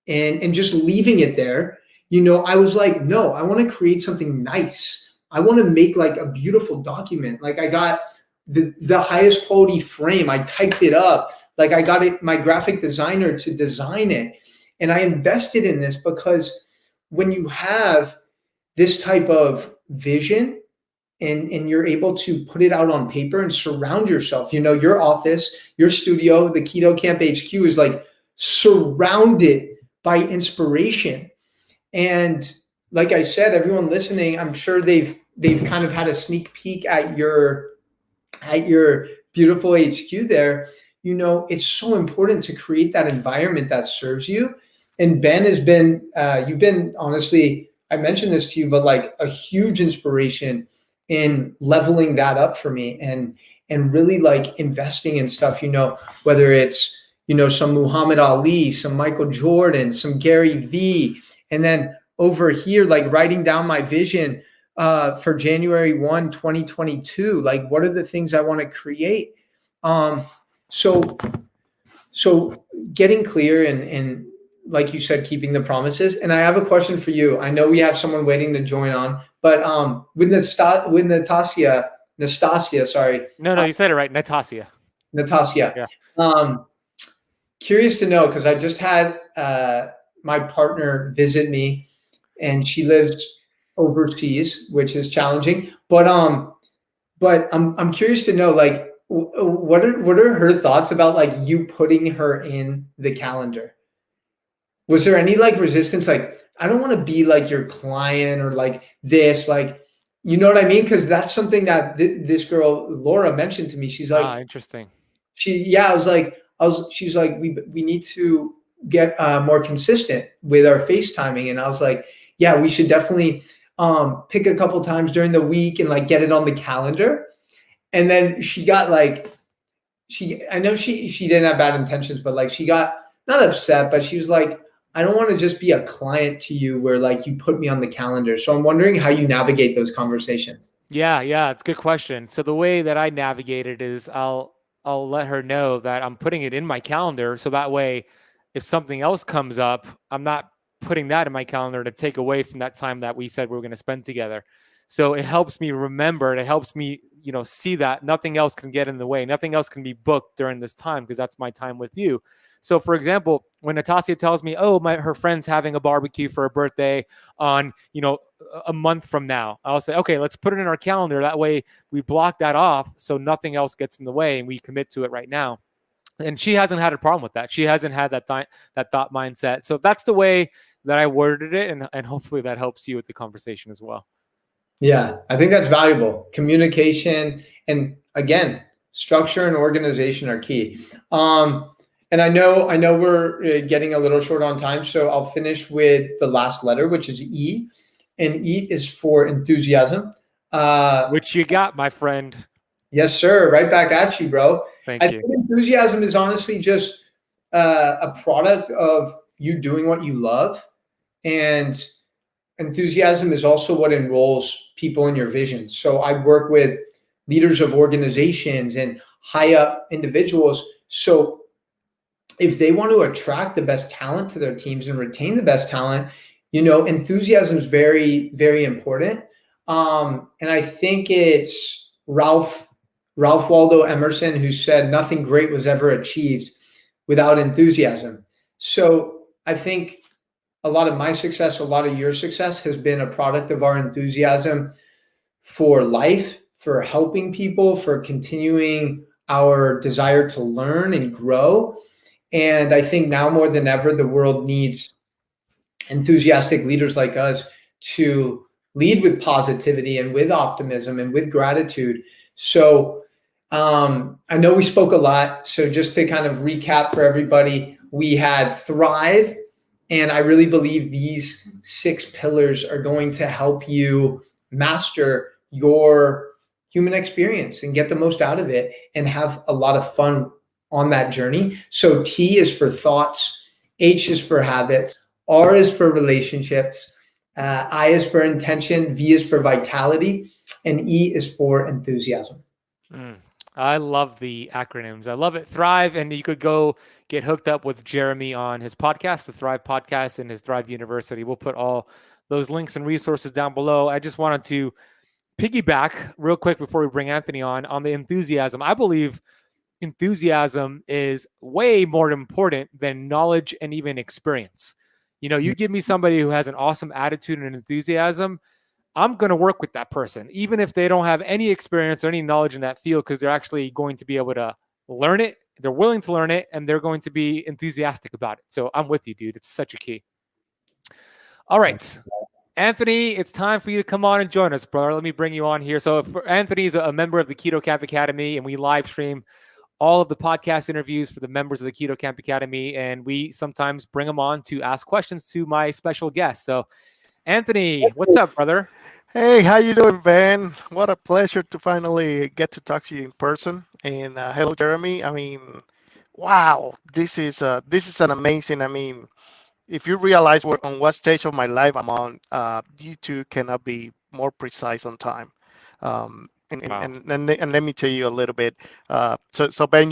and just leaving it there, you know, I was like, no, I want to create something nice. I want to make like a beautiful document. Like, I got the highest quality frame. I typed it up. Like, I got my graphic designer to design it. And I invested in this because when you have this type of vision, and you're able to put it out on paper and surround yourself, you know, your office, your studio, the Keto Kamp HQ is like surrounded by inspiration. And like I said, everyone listening, I'm sure they've kind of had a sneak peek at your beautiful HQ there. You know, it's so important to create that environment that serves you. And Ben has been, you've been, honestly, I mentioned this to you, but like a huge inspiration in leveling that up for me, and really like investing in stuff, you know, whether it's, you know, some Muhammad Ali, some Michael Jordan, some Gary Vee, and then over here, like writing down my vision for January 1, 2022, like what are the things I want to create? So getting clear and like you said, keeping the promises. And I have a question for you. I know we have someone waiting to join on, but with Nastasia, sorry. No, you said it right. Natasha. Yeah. Curious to know, because I just had my partner visit me, and she lives overseas, which is challenging. But But I'm curious to know, like, what are her thoughts about like you putting her in the calendar? Was there any like resistance? Like, I don't want to be like your client or like this, like, you know what I mean? Because that's something that this girl Laura mentioned to me. She's like, Interesting. she's like, we need to get more consistent with our FaceTiming, and I was like, yeah, we should definitely pick a couple times during the week and like get it on the calendar. And then she got like, I know she didn't have bad intentions, but like she got not upset, but she was like, I don't want to just be a client to you where like you put me on the calendar. So I'm wondering how you navigate those conversations. Yeah, it's a good question. So the way that I navigate it is I'll let her know that I'm putting it in my calendar, so that way if something else comes up, I'm not putting that in my calendar to take away from that time that we said we were going to spend together. So it helps me remember, and it helps me, see that nothing else can get in the way. Nothing else can be booked during this time because that's my time with you. So for example, when Natasha tells me, oh, her friend's having a barbecue for her birthday on, a month from now, I'll say, okay, let's put it in our calendar. That way we block that off so nothing else gets in the way and we commit to it right now. And she hasn't had a problem with that. She hasn't had that thought mindset. So that's the way that I worded it. And hopefully that helps you with the conversation as well. Yeah, I think that's valuable. Communication and, again, structure and organization are key. And I know we're getting a little short on time, so I'll finish with the last letter, which is E, and E is for enthusiasm. Which you got, my friend. Yes, sir. Right back at you, bro. Thank you. I think enthusiasm is honestly just a product of you doing what you love, and enthusiasm is also what enrolls people in your vision. So I work with leaders of organizations and high up individuals. So if they want to attract the best talent to their teams and retain the best talent, enthusiasm is very, very important. And I think it's Ralph Waldo Emerson who said nothing great was ever achieved without enthusiasm. So I think a lot of my success, a lot of your success has been a product of our enthusiasm for life, for helping people, for continuing our desire to learn and grow. And I think now more than ever, the world needs enthusiastic leaders like us to lead with positivity and with optimism and with gratitude. So I know we spoke a lot. So just to kind of recap for everybody, we had Thrive. And I really believe these 6 pillars are going to help you master your human experience and get the most out of it and have a lot of fun on that journey. So T is for thoughts, H is for habits, R is for relationships, I is for intention, V is for vitality, and E is for enthusiasm. I love the acronyms. I love it. Thrive. And you could go get hooked up with Jeremy on his podcast, the Thrive Podcast, and his Thrive University. We'll put all those links and resources down below. I just wanted to piggyback real quick before we bring Anthony on the enthusiasm. I believe enthusiasm is way more important than knowledge and even experience. You give me somebody who has an awesome attitude and enthusiasm, I'm going to work with that person, even if they don't have any experience or any knowledge in that field, because they're actually going to be able to learn it. They're willing to learn it, and they're going to be enthusiastic about it. So I'm with you, dude. It's such a key. All right, Anthony, it's time for you to come on and join us, brother. Let me bring you on here. So Anthony is a member of the Keto Kamp Academy, and we live stream all of the podcast interviews for the members of the Keto Kamp Academy, and we sometimes bring them on to ask questions to my special guests. So Anthony, what's up, brother? Hey, how you doing, Ben? What a pleasure to finally get to talk to you in person. And hello, Jeremy. I mean, wow, this is an amazing. I mean, if you realize on what stage of my life I'm on, you two cannot be more precise on time. And let me tell you a little bit. So Ben,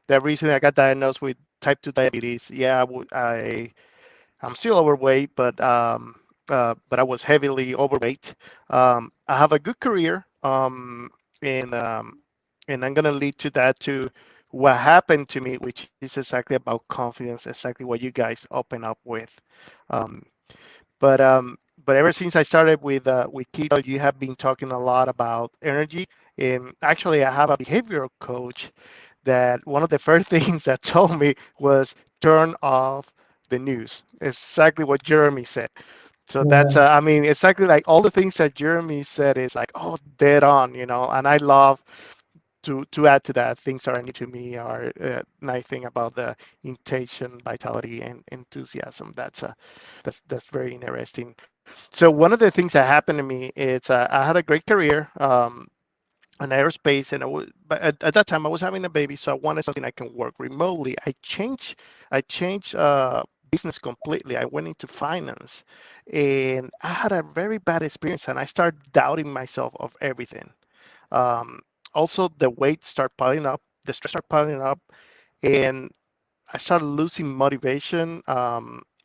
that recently I got diagnosed with type 2 diabetes. Yeah, I'm still overweight, but I was heavily overweight. I have a good career, and I'm gonna lead to that to what happened to me, which is exactly about confidence, exactly what you guys open up with. But ever since I started with keto, you have been talking a lot about energy, And actually, I have a behavioral coach that one of the first things that told me was turn off the news. Exactly what Jeremy said. So that's, Yeah. I mean, exactly like all the things that Jeremy said is like, oh, dead on, you know. And I love to add to that, things that are new to me are nice thing about the intention, vitality, and enthusiasm. That's very interesting. So one of the things that happened to me is I had a great career in aerospace, and but at that time I was having a baby, so I wanted something I can work remotely. I changed business completely. I went into finance, and I had a very bad experience, and I started doubting myself of everything. Um, Also, the weight started piling up, the stress started piling up, and I started losing motivation.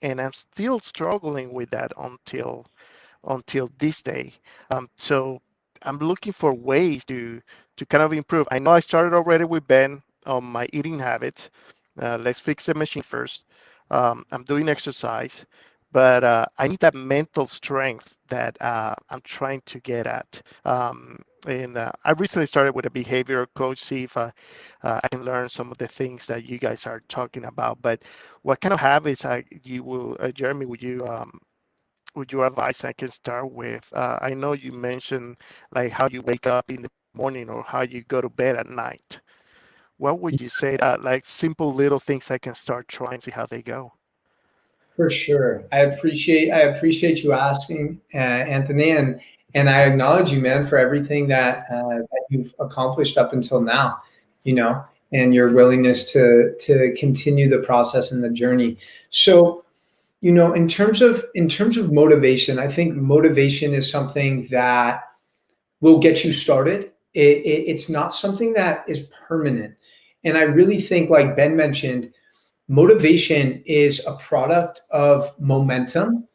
And I'm still struggling with that until this day. So I'm looking for ways to kind of improve. I know I started already with Ben on my eating habits. Let's fix the machine first. I'm doing exercise, but I need that mental strength that I'm trying to get at. And I recently started with a behavioral coach, see if I can learn some of the things that you guys are talking about. But what kind of habits you will, Jeremy, would you advise I can start with? I know you mentioned like how you wake up in the morning or how you go to bed at night. What would you say that like simple little things I can start trying, see how they go? For sure. I appreciate you asking, Anthony, and I acknowledge you, man, for everything that you've accomplished up until now, you know, and your willingness to continue the process and the journey. So, in terms of motivation, I think motivation is something that will get you started. It's not something that is permanent. And I really think, like Ben mentioned, motivation is a product of momentum.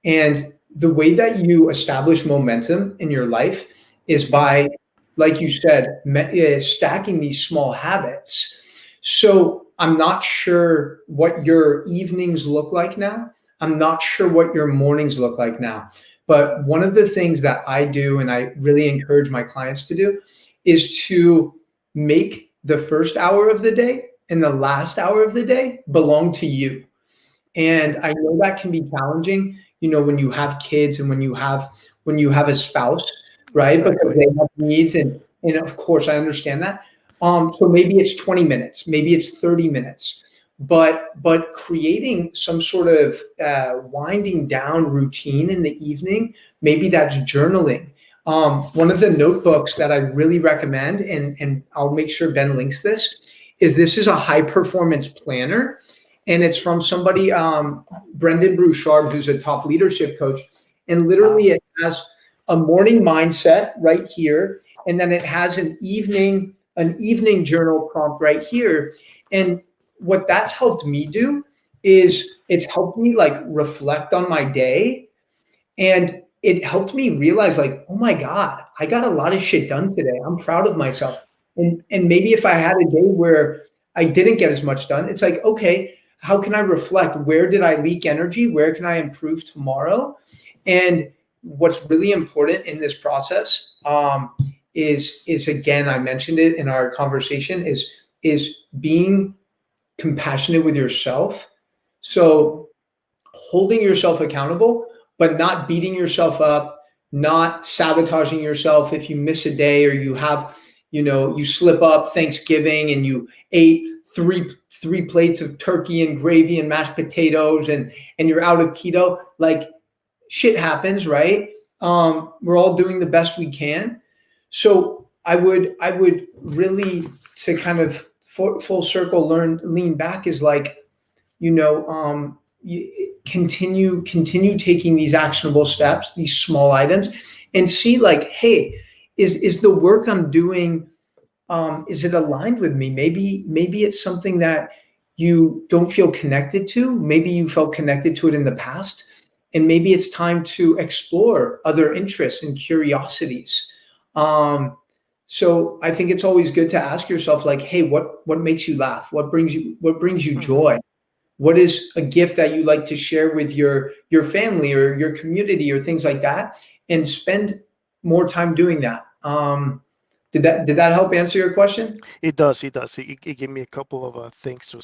And the way that you establish momentum in your life is by, like you said, stacking these small habits. So I'm not sure what your evenings look like now. I'm not sure what your mornings look like now. But one of the things that I do, and I really encourage my clients to do, is to make the first hour of the day and the last hour of the day belong to you. And I know that can be challenging, when you have kids and when you have a spouse, right? Because Exactly. they have needs, and of course I understand that. So maybe it's 20 minutes, maybe it's 30 minutes, but creating some sort of winding down routine in the evening, maybe that's journaling. One of the notebooks that I really recommend, and I'll make sure Ben links this is a high performance planner, and it's from somebody, Brendan Bouchard, who's a top leadership coach. And literally, Wow. it has a morning mindset right here, and then it has an evening journal prompt right here. And what that's helped me do is it's helped me like reflect on my day, and it helped me realize, like, oh my God, I got a lot of shit done today. I'm proud of myself. And maybe if I had a day where I didn't get as much done, it's like, okay, how can I reflect? Where did I leak energy? Where can I improve tomorrow? And what's really important in this process, is again, I mentioned it in our conversation, is being compassionate with yourself. So holding yourself accountable, but not beating yourself up, not sabotaging yourself if you miss a day, or you slip up Thanksgiving and you ate three plates of turkey and gravy and mashed potatoes, and you're out of keto. Like, shit happens, right? We're all doing the best we can. So I would really, to kind of full circle, lean back, is like, continue taking these actionable steps, these small items, and see, like, hey, is the work I'm doing, is it aligned with me? Maybe it's something that you don't feel connected to. Maybe you felt connected to it in the past, and maybe it's time to explore other interests and curiosities. So I think it's always good to ask yourself, like, hey, what makes you laugh? What brings you Hmm. joy? What is a gift that you like to share with your family or your community or things like that, and spend more time doing that. Did that help answer your question? It does. It does. It gave me a couple of things to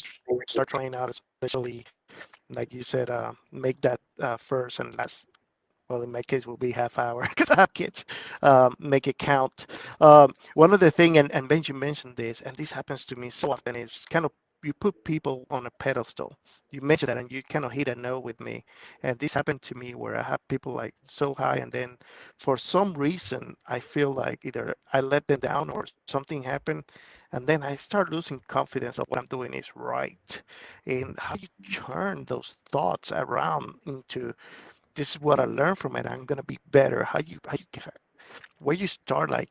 start trying out, especially like you said, make that first and last. Well, in my case, will be half hour because I have kids. Make it count. One other thing, and Benji mentioned this, and this happens to me so often, is kind of you put people on a pedestal. You mentioned that, and you kind of hit a note with me. And this happened to me where I have people like so high, and then for some reason, I feel like either I let them down or something happened, and then I start losing confidence of what I'm doing is right. And how you turn those thoughts around into this is what I learned from it. I'm gonna be better. Where you start like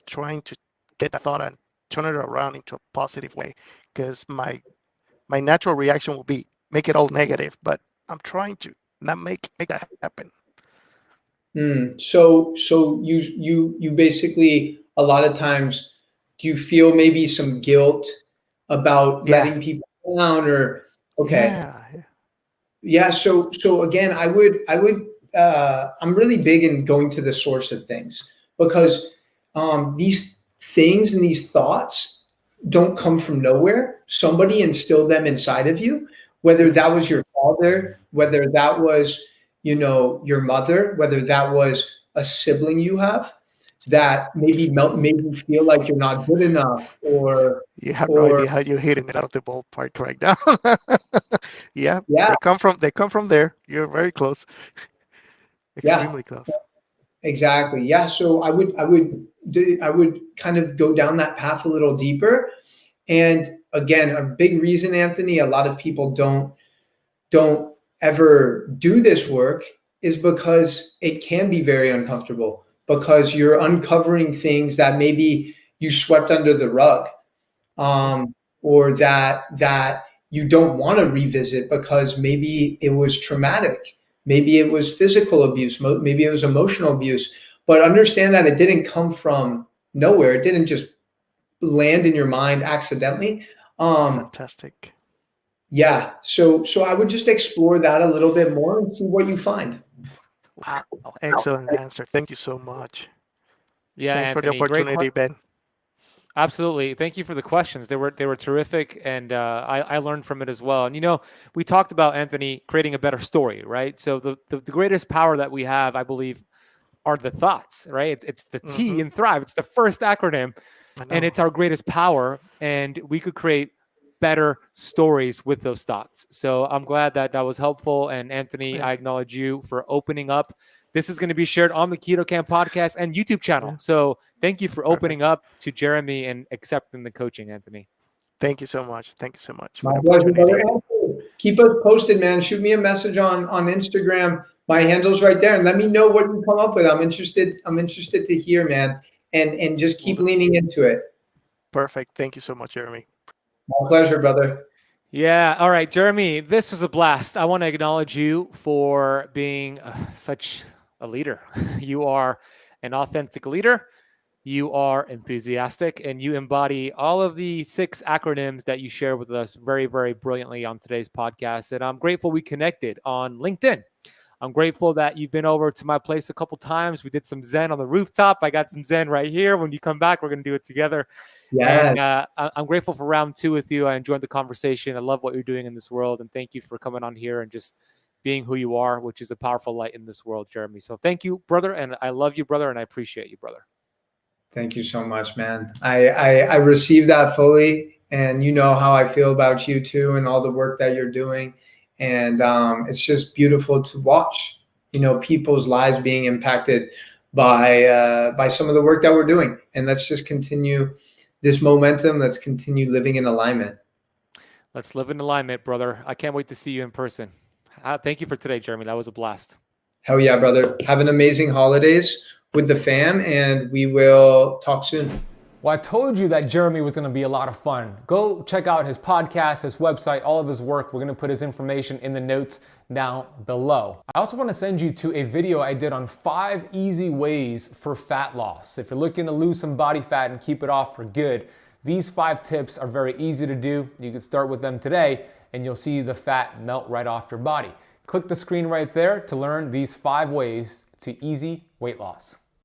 trying to get that thought and turn it around into a positive way. Because my natural reaction will be make it all negative, but I'm trying to not make that happen. So you basically a lot of times, do you feel maybe some guilt about Yeah. letting people down, or okay? Yeah. So again, I'm really big in going to the source of things, because these things and these thoughts don't come from nowhere. Somebody instilled them inside of you, whether that was your father, whether that was, your mother, whether that was a sibling you have that maybe made you feel like you're not good enough, or You have no idea how you're hitting it out of the ballpark right now. Yeah, yeah, they come from there. You're very close, yeah. extremely close. Exactly. Yeah. So I would kind of go down that path a little deeper. And again, a big reason, Anthony, a lot of people don't ever do this work is because it can be very uncomfortable, because you're uncovering things that maybe you swept under the rug, or that you don't want to revisit because maybe it was traumatic. Maybe it was physical abuse, maybe it was emotional abuse, but understand that it didn't come from nowhere. It didn't just land in your mind accidentally. Fantastic. Yeah. So I would just explore that a little bit more and see what you find. Wow. Excellent answer. Thank you so much. Yeah, Thanks for the Anthony, opportunity, Ben. Absolutely. Thank you for the questions. They were terrific, and I learned from it as well. And we talked about, Anthony, creating a better story, right? So the greatest power that we have, I believe, are the thoughts, right? It's the T in Thrive. It's the first acronym, and it's our greatest power. And we could create better stories with those thoughts. So I'm glad that was helpful. And Anthony, Yeah. I acknowledge you for opening up. This is going to be shared on the Keto Kamp Podcast and YouTube channel. Yeah. So thank you for opening up to Jeremy and accepting the coaching, Anthony. Thank you so much. Thank you so much for My the pleasure, opportunity. brother. Keep us posted, man. Shoot me a message on Instagram. My handle's right there, and let me know what you come up with. I'm interested to hear, man. And just keep leaning into it. Perfect. Thank you so much, Jeremy. My pleasure, brother. Yeah. All right, Jeremy, this was a blast. I want to acknowledge you for being such a leader. You are an authentic leader. You are enthusiastic, and you embody all of the 6 acronyms that you share with us very, very brilliantly on today's podcast. And I'm grateful we connected on LinkedIn. I'm grateful that you've been over to my place a couple times. We did some Zen on the rooftop. I got some Zen right here. When you come back, we're going to do it together. Yeah. And I'm grateful for round 2 with you. I enjoyed the conversation. I love what you're doing in this world. And thank you for coming on here and just being who you are, which is a powerful light in this world, Jeremy. So thank you, brother. And I love you, brother. And I appreciate you, brother. Thank you so much, man. I receive that fully, and you know how I feel about you too, and all the work that you're doing. And it's just beautiful to watch, people's lives being impacted by some of the work that we're doing. And let's just continue this momentum. Let's continue living in alignment. Let's live in alignment, brother. I can't wait to see you in person. Thank you for today, Jeremy. That was a blast. Hell yeah, brother. Have an amazing holidays with the fam, and we will talk soon. Well, I told you that Jeremy was going to be a lot of fun. Go check out his podcast, his website, all of his work. We're going to put his information in the notes down below. I also want to send you to a video I did on 5 easy ways for fat loss. If you're looking to lose some body fat and keep it off for good, these 5 tips are very easy to do. You can start with them today, and you'll see the fat melt right off your body. Click the screen right there to learn these 5 ways to easy weight loss.